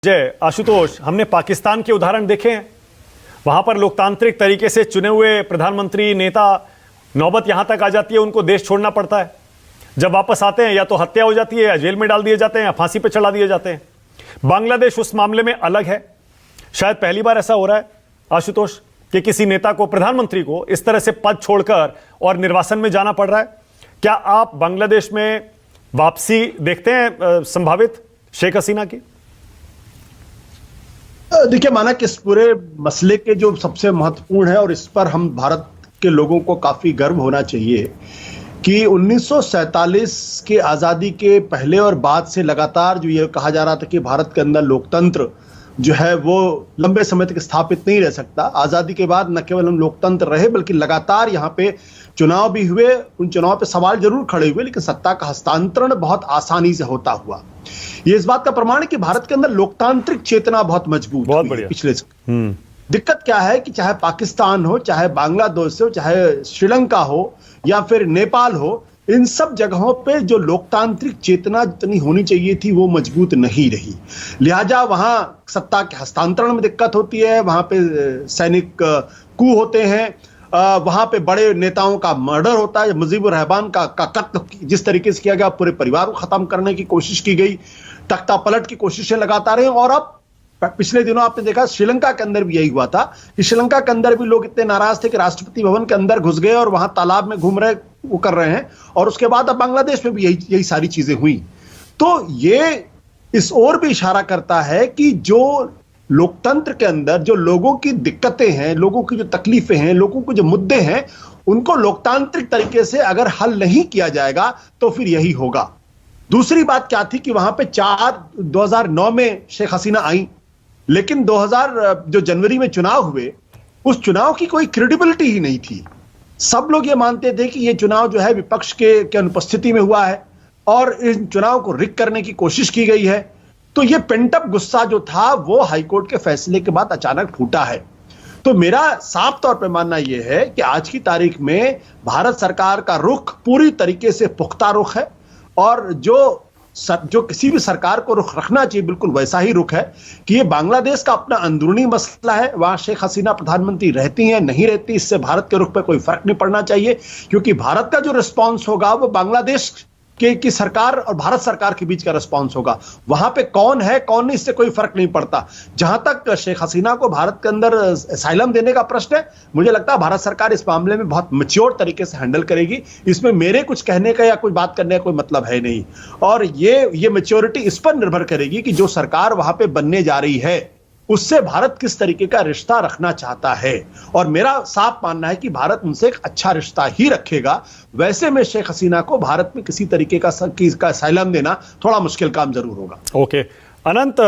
जय आशुतोष, हमने पाकिस्तान के उदाहरण देखे हैं। वहां पर लोकतांत्रिक तरीके से चुने हुए प्रधानमंत्री नेता नौबत यहां तक आ जाती है, उनको देश छोड़ना पड़ता है। जब वापस आते हैं या तो हत्या हो जाती है या जेल में डाल दिए जाते हैं या फांसी पे चढ़ा दिए जाते हैं। बांग्लादेश उस मामले में अलग है। शायद पहली बार ऐसा हो रहा है आशुतोष कि किसी नेता को, प्रधानमंत्री को, इस तरह से पद छोड़कर और निर्वासन में जाना पड़ रहा है। क्या आप बांग्लादेश में वापसी देखते हैं संभावित शेख हसीना की? देखिए, माना कि इस पूरे मसले के जो सबसे महत्वपूर्ण है और इस पर हम भारत के लोगों को काफी गर्व होना चाहिए कि 1947 के आजादी के पहले और बाद से लगातार जो ये कहा जा रहा था कि भारत के अंदर लोकतंत्र जो है वो लंबे समय तक स्थापित नहीं रह सकता। आजादी के बाद न केवल हम लोकतंत्र रहे बल्कि लगातार यहाँ पे चुनाव भी हुए। उन चुनाव पे सवाल जरूर खड़े हुए लेकिन सत्ता का हस्तांतरण बहुत आसानी से होता हुआ। ये इस बात का प्रमाण है कि भारत के अंदर लोकतांत्रिक चेतना बहुत मजबूत हुई पिछले दिक्कत क्या है कि चाहे पाकिस्तान हो, चाहे बांग्लादेश हो, चाहे श्रीलंका हो या फिर नेपाल हो, इन सब जगहों पे जो लोकतांत्रिक चेतना जितनी होनी चाहिए थी वो मजबूत नहीं रही। लिहाजा वहां सत्ता के हस्तांतरण में दिक्कत होती है, वहां पे सैनिक कू होते हैं, वहां पे बड़े नेताओं का मर्डर होता है। मुजीबुर रहमान का कत्ल जिस तरीके से किया गया, पूरे परिवार को खत्म करने की कोशिश की गई, तख्ता पलट की कोशिशें लगातार हैं। और अब पिछले दिनों आपने देखा श्रीलंका के अंदर भी यही हुआ था कि श्रीलंका के अंदर भी लोग इतने नाराज थे कि राष्ट्रपति भवन के अंदर घुस गए और वहां तालाब में घूम रहे वो कर रहे हैं। और उसके बाद अब बांग्लादेश में भी यही सारी चीजें हुई। तो ये इस ओर भी इशारा करता है कि जो लोकतंत्र के अंदर जो लोगों की दिक्कतें हैं, लोगों की जो तकलीफें हैं, लोगों के जो मुद्दे हैं, उनको लोकतांत्रिक तरीके से अगर हल नहीं किया जाएगा तो फिर यही होगा। दूसरी बात क्या थी कि वहां पे 2009 में शेख हसीना आई, लेकिन 2000 जो जनवरी में चुनाव हुए, उस चुनाव की कोई क्रेडिबिलिटी ही नहीं थी। सब लोग ये मानते थे कि ये चुनाव जो है विपक्ष के अनुपस्थिति में हुआ है और इस चुनाव को रिग करने की कोशिश की गई है। तो ये पेंटअप गुस्सा जो था वो हाईकोर्ट के फैसले के बाद अचानक फूटा है। तो मेरा साफ तौर पे मानना यह है कि आज की तारीख में भारत सरकार का रुख पूरी तरीके से पुख्ता रुख है और जो किसी भी सरकार को रुख रखना चाहिए बिल्कुल वैसा ही रुख है कि ये बांग्लादेश का अपना अंदरूनी मसला है। वहां शेख हसीना प्रधानमंत्री रहती हैं नहीं रहती, इससे भारत के रुख पे कोई फर्क नहीं पड़ना चाहिए, क्योंकि भारत का जो रिस्पॉन्स होगा वो बांग्लादेश की सरकार और भारत सरकार के बीच का रिस्पॉन्स होगा। वहां पे कौन है कौन नहीं, इससे कोई फर्क नहीं पड़ता। जहां तक शेख हसीना को भारत के अंदर असाइलम देने का प्रश्न है, मुझे लगता है भारत सरकार इस मामले में बहुत मैच्योर तरीके से हैंडल करेगी। इसमें मेरे कुछ कहने का या कुछ बात करने का कोई मतलब है नहीं। और ये मैच्योरिटी इस पर निर्भर करेगी कि जो सरकार वहां पे बनने जा रही है उससे भारत किस तरीके का रिश्ता रखना चाहता है। और मेरा साफ मानना है कि भारत उनसे एक अच्छा रिश्ता ही रखेगा। वैसे में शेख हसीना को भारत में किसी तरीके का असाइलम देना थोड़ा मुश्किल काम जरूर होगा। ओके, अनंत।